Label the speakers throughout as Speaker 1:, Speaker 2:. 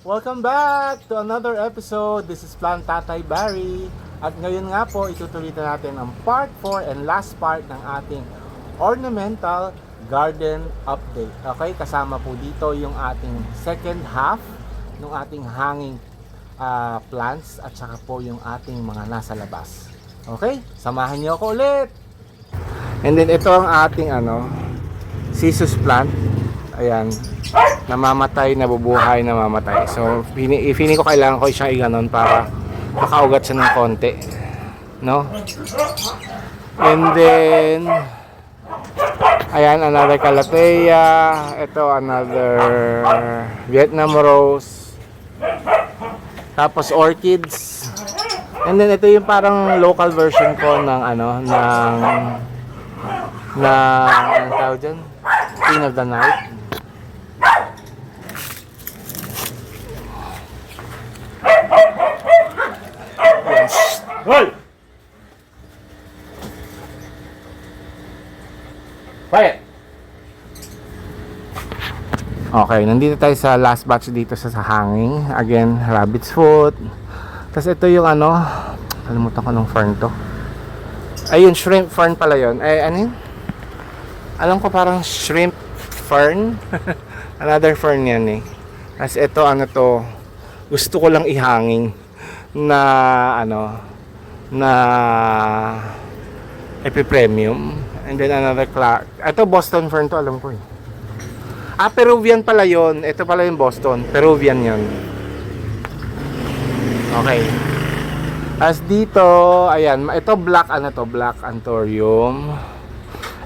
Speaker 1: Welcome back to another episode. This is Plant Tatay Barry. At ngayon nga po, itutuloy natin ang part 4 and last part ng ating ornamental garden update. Okay, kasama po dito yung ating second half ng ating hanging plants at saka po yung ating mga nasa labas. Okay, samahan niyo ako ulit. And then ito ang ating Cissus plant. Ayan, namamatay, nabubuhay, namamatay. So, feeling ko kailangan ko siya i-ganon para makaugat siya ng konti. No? And then, ayan, another calathea. Ito, another Vietnam rose. Tapos, orchids. And then, ito yung parang local version ko ng, anong tawag dyan? Queen of the Night. Hoy! Quiet! Okay, nandito tayo sa last batch dito sa hanging. Again, rabbit's foot. Tapos ito yung kalimutan ko ng fern to. Ayun, shrimp fern pala yun. Ano yun? Alam ko parang shrimp fern. Another fern yan eh. Tapos ito, to. Gusto ko lang ihanging na na epipremium. And then another ito Boston fern to, alam ko eh. Peruvian pala yon. Ito pala yung Boston, Peruvian yon. Okay. As dito, ayan, ito black black anthurium.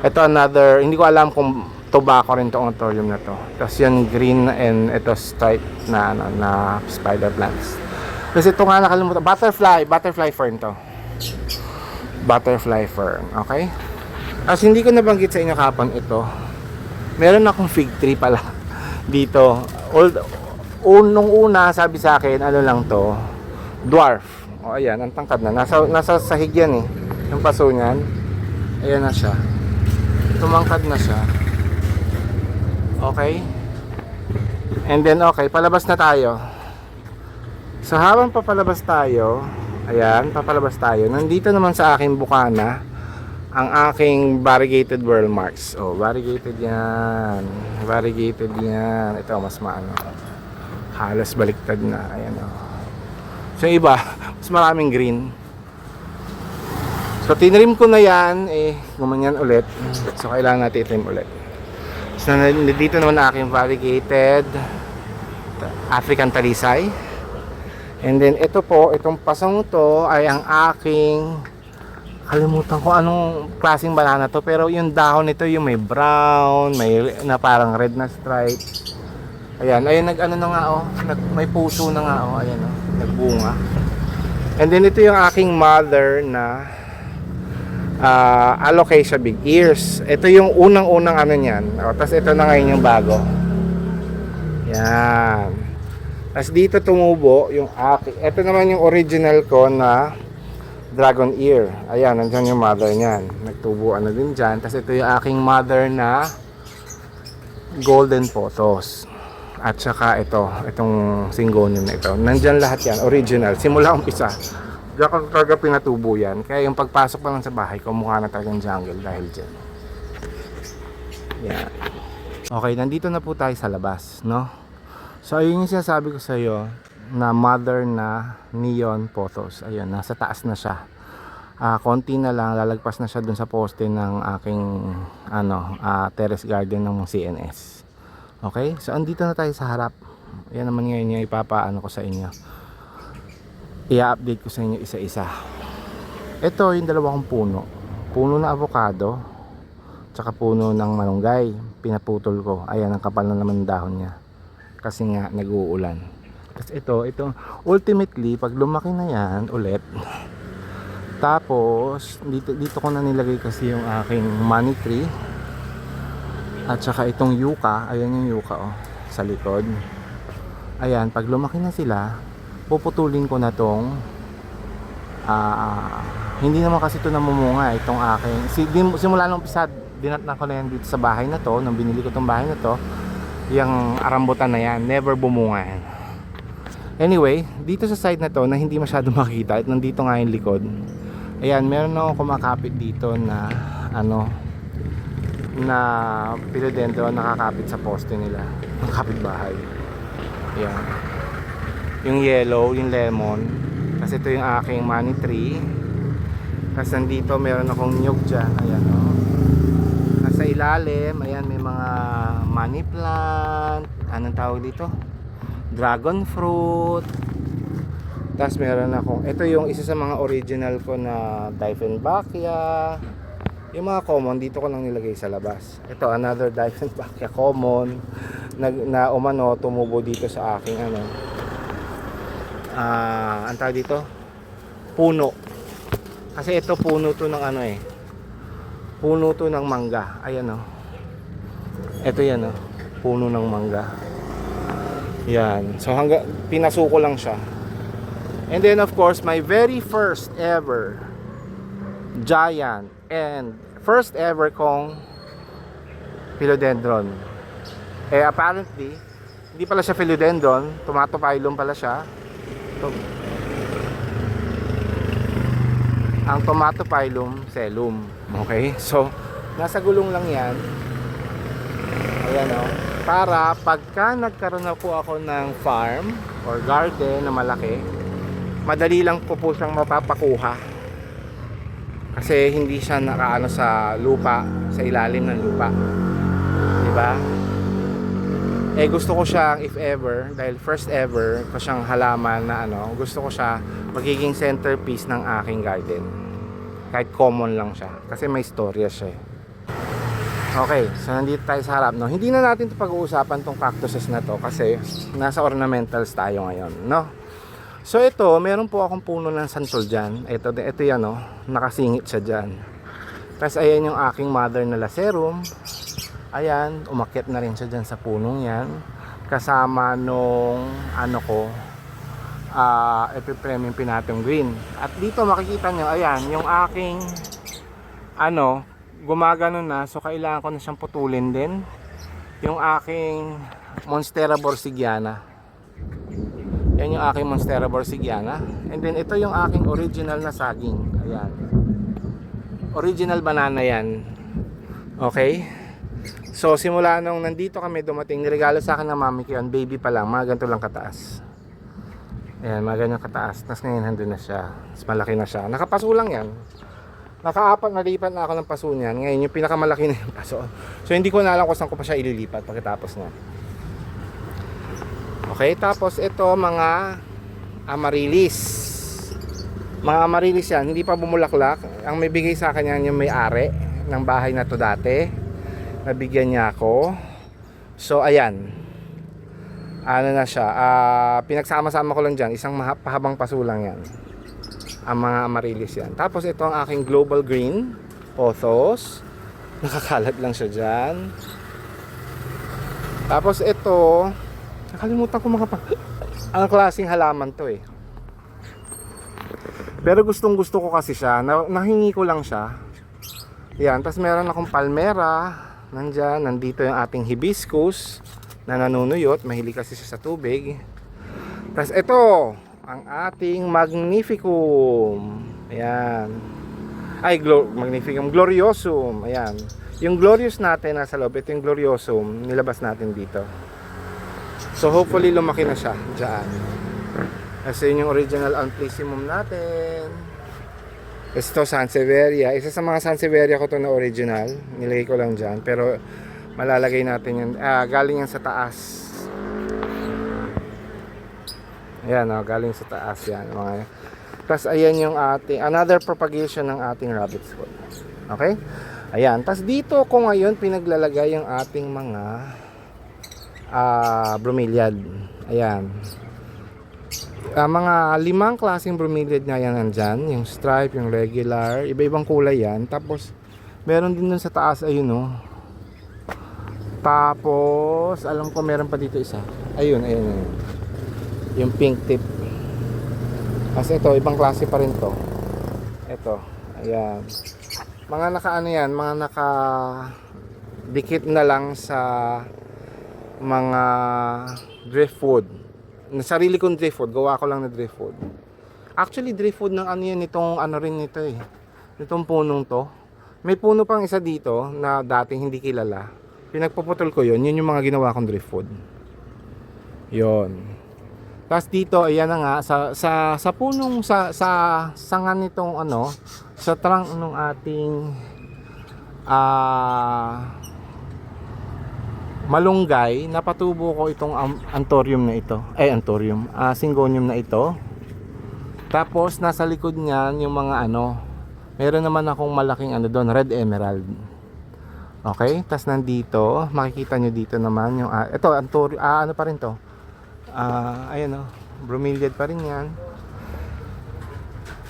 Speaker 1: Ito another, hindi ko alam kung tobacco rin to anthurium na to. Tapos yan green, and ito stripe na na spider plants. Kasi ito nga nakalimutan, butterfly fern to. Butterfly fern, okay? As hindi ko nabanggit sa inyo kapon ito. Meron akong fig tree pala dito. Nung una sabi sa akin, lang to, dwarf. O ayan, ang tangkad na. Nasa sahig yan eh. Yung paso niyan. Ayan na siya. Tumangkad na siya. Okay? And then okay, palabas na tayo. So habang papalabas tayo, ayan, papalabas tayo. Nandito naman sa aking bukana ang aking variegated whirl marks. Oh, variegated yan. Variegated yan. Ito mas halos baliktad na. Ayan oh. So yung iba, mas maraming green. So tinrim ko na yan, gumanyan ulit. So kailangan natin itrim ulit. So dito naman ang aking variegated African talisay. And then ito po, itong pasong to ay ang aking, kalimutan ko anong klaseng banana to, pero yung dahon nito yung may brown, may na parang red na stripe. Ayan, na may puso na nga ayan nagbunga. And then ito yung aking mother na Alocasia big ears. Ito yung unang-unang niyan. Tapos ito na ngayon yung bago. Yan. Tapos dito tumubo yung ito naman yung original ko na dragon ear. Ayan, nandiyan yung mother niyan. Nagtubuan na din dyan. Tapos ito yung aking mother na golden pothos. At saka itong syngonium na ito. Nandiyan lahat yan, original. Simula umpisa. Diyan ko talaga pinatubo yan. Kaya yung pagpasok pa lang sa bahay, kumukha na talagang jungle dahil dyan. Yan. Okay, nandito na po tayo sa labas, no? So ayun yung sinasabi ko sa iyo na mother na neon pothos. Ayun, nasa taas na siya. Konti na lang, lalagpas na siya dun sa poste ng aking terrace garden ng CNS. Okay? So andito na tayo sa harap. Ayan naman ngayon yung ko sa inyo. I-update ko sa inyo isa-isa. Ito yung dalawang puno. Puno na avocado, tsaka puno ng malunggay. Pinaputol ko. Ayan, ang kapal na naman dahon niya. Kasi nga nag-uulan. Tapos ito ultimately pag lumaki na yan ulit, tapos dito ko na nilagay kasi yung aking money tree at saka itong yucca. Ayan yung yucca sa likod. Ayan, pag lumaki na sila, puputulin ko na tong hindi naman kasi ito namumunga itong aking simula nung umpisa, dinatnan ko na yan dito sa bahay na to. Nung binili ko tong bahay na to, yung arambutan na yan, never bumunga yan. Anyway, dito sa side na to na hindi masyado makikita at nandito nga yung likod. Ayan, meron akong kumakapit dito na ano, na philodendron nakakapit sa poste nila, ng kapitbahay. Ayan. Yung yellow, yung lemon. Kasi ito yung aking money tree. Kasi nandito meron akong nyug dyan. Ayan, oh. Nasa ilalim, ayan, may mga money plant. Anong tawag dito? Dragon fruit. Tapos meron akong, ito yung isa sa mga original ko na Dieffenbachia. Yung mga common dito ko lang nilagay sa labas. Ito another Dieffenbachia common na umano tumubo dito sa aking ano, ang tawag dito, puno. Kasi ito puno to ng ano puno to ng mangga. Ayan oh. Ito yan oh, puno ng mangga. Yan. So hanggang pinasuko lang siya. And then of course, my very first ever giant and first ever kong philodendron. Apparently, hindi pala siya philodendron, tomatophyllum pala siya. Ang tomatophyllum sellum. Okay? So, nasa gulong lang yan. Ayan o. Para pagka nagkaroon na po ako ng farm or garden na malaki, madali lang po siyang mapapakuha. Kasi hindi siya nakaano sa lupa, sa ilalim ng lupa. Diba? Gusto ko siyang, if ever, dahil first ever ko siyang halaman na ano, gusto ko siya magiging centerpiece ng aking garden. Kahit common lang siya. Kasi may storya siya. Okay, so nandito tayo sa harap, no? Hindi na natin ito pag-uusapan tong cactuses na to kasi nasa ornamentals tayo ngayon, no? So ito, meron po akong puno ng santol dyan. Ito yan, no? Nakasingit siya dyan. Tapos ayan yung aking mother na lacerum. Ayan, umakyat na rin siya dyan sa punong yan. Kasama nung ano ko, epipremium pinatong green. At dito makikita nyo, ayan, yung aking ano, gumagano na, so kailangan ko na siyang putulin din. Yung aking Monstera borsigiana. Yan yung aking Monstera borsigiana. And then ito yung aking original na saging. Ayan. Original banana yan. Okay? So simula nung nandito kami dumating, niregalo sa akin ng mami ko yan, baby pa lang, mga ganito lang kataas. Ayan, mga ganyan kataas. Tapos ngayon nandun na siya. Mas malaki na siya. Nakapaso lang yan. Nakaapat na lipat na ako ng paso niyan. Ngayon yung pinakamalaki na yung paso. So hindi ko na alam kung saan ko pa siya ililipat pagkatapos na. Okay, tapos ito mga amaryllis. Mga amaryllis yan, hindi pa bumulaklak. Ang may bigay sa akin yan yung may-ari ng bahay na to dati. Nabigyan niya ako. So ayan. Ano na siya, pinagsama-sama ko lang dyan. Isang pahabang paso lang yan. Ang mga amaryllis yan. Tapos ito ang aking global green pothos. Nakakalat lang siya dyan. Tapos ito, nakalimutan ko ang klaseng halaman to Pero gustong gusto ko kasi siya. Nahingi ko lang siya. Yan. Tapos meron akong palmera. Nandyan. Nandito yung ating hibiscus na nanunuyot. Mahilig kasi siya sa tubig. Tapos ito ang ating magnificum. Ayan. Ay, magnificum. Gloriosum. Ayan. Yung glorious natin nasa loob. Ito yung gloriosum. Nilabas natin dito. So hopefully lumaki na siya dyan. Kasi yung original Amplissimum natin. Ito Sansevieria. Isa sa mga Sansevieria ko to na original. Nilagay ko lang dyan. Pero malalagay natin yan. Galing yan sa taas. Ayan, galing sa taas yan. Tapos ayan yung ating, another propagation ng ating rabbit's foot. Okay? Ayan. Tapos dito ko ngayon pinaglalagay yung ating mga bromeliad. Ayan. Mga 5 klaseng bromeliad na yan nandyan. Yung stripe, yung regular. Iba-ibang kulay yan. Tapos meron din dun sa taas. Ayun Tapos alam ko meron pa dito isa. Ayun. Yung pink tip. Kasi ito, ibang klase pa rin to. Ito, ayan. Mga naka yan, mga naka dikit na lang sa mga driftwood. Sarili kong drift food, gawa ko lang na drift food. Actually, drift food ng ano yan, itong ano rin nito eh. Itong punong to. May puno pang isa dito na dating hindi kilala. Pinagpuputol ko yun yung mga ginawa kong drift food. Yon. Tapos dito, ayan na nga, sa punong, sa sangan nitong ano, sa trunk ng ating malunggay, napatubo ko itong anthurium na ito. Syngonium na ito. Tapos nasa likod niyan yung mga ano, meron naman akong malaking ano doon, red emerald. Okay, tas nandito, makikita nyo dito naman yung ito anthurium, ano pa rin to? Ayan oh, bromeliad pa rin yan.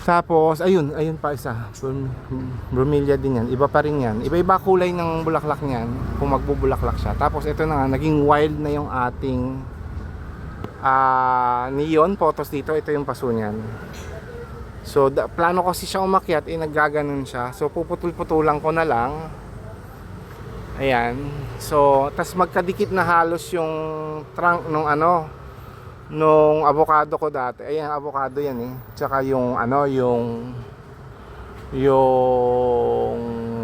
Speaker 1: Tapos ayun pa isa, bromeliad din yan, iba pa rin yan. Iba-iba kulay ng bulaklak niyan kung magbubulaklak siya. Tapos ito na nga, naging wild na yung ating neon photos dito. Ito yung paso niyan. So plano kasi siya umakyat, naggaganon siya. So puputol-putulan ko na lang. Ayan. So tas magkadikit na halos yung trunk nung ano, nung avocado ko dati. Ayan, avocado yan eh. Tsaka yung ano, yung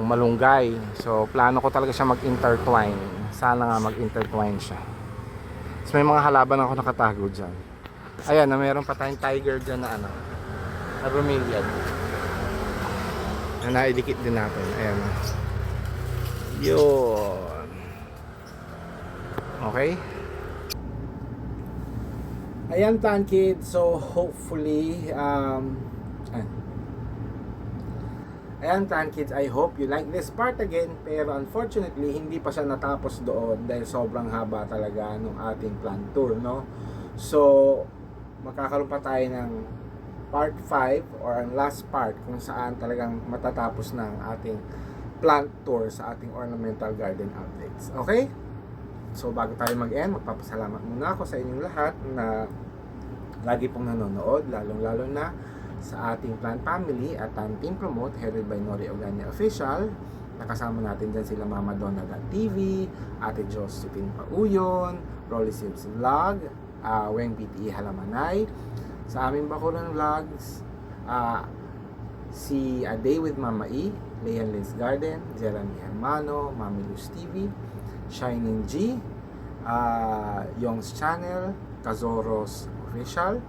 Speaker 1: malunggay. So plano ko talaga siya mag-intertwine. Sana nga mag-intertwine siya. So may mga halaban ako nakatago dyan. Ayan, na meron pa tayong tiger dyan na ano, na bromeliad. Na naidikit din natin. Ayan. Yun. Okay. Ayan, Tan Kids. So hopefully ayan, Tan Kids, I hope you like this part again. Pero unfortunately, hindi pa siya natapos doon dahil sobrang haba talaga nung ating plant tour, no? So magkakaroon pa tayo ng part 5 or ang last part kung saan talagang matatapos na ang ating plant tour sa ating ornamental garden updates. Okay? So bago tayo mag-end, magpapasalamat muna ako sa inyong lahat na lagi pong nanonood, lalong-lalo na sa ating plant family at ang Team Promote headed by Nori Oganya Official. Nakasama natin dyan sila Mama Donna.tv, Ate Josephine Pauyon, Rolly Sims Vlog, Weng PTE Halamanay. Sa aming Bakuran Vlogs, si A Day with Mama E, Leon Liz Garden, Jeremy Hermano, Mami Luz TV, Shining G, Yong's Channel, Kazoros Official,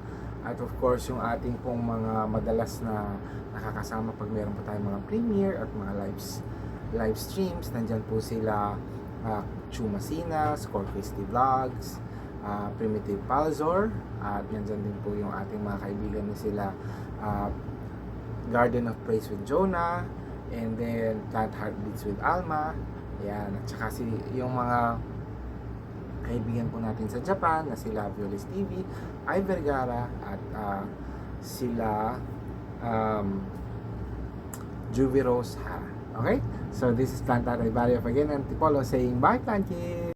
Speaker 1: at of course yung ating pong mga madalas na nakakasama pag meron po tayong mga premiere at mga live streams. Nandyan po sila Chumasina, Score Christy Vlogs, Primitive Palzor, at nandyan din po yung ating mga kaibigan na sila Garden of Praise with Jonah, and then Plant Heartbeats with Alma. Yan, at saka yung mga kaibigan po natin sa Japan na sila Violis TV, Ay Vergara, at sila Juvie Rose Ha. Okay? So this is Plant Tatay Barrio again, and Tipolo saying bye, Plant Kids!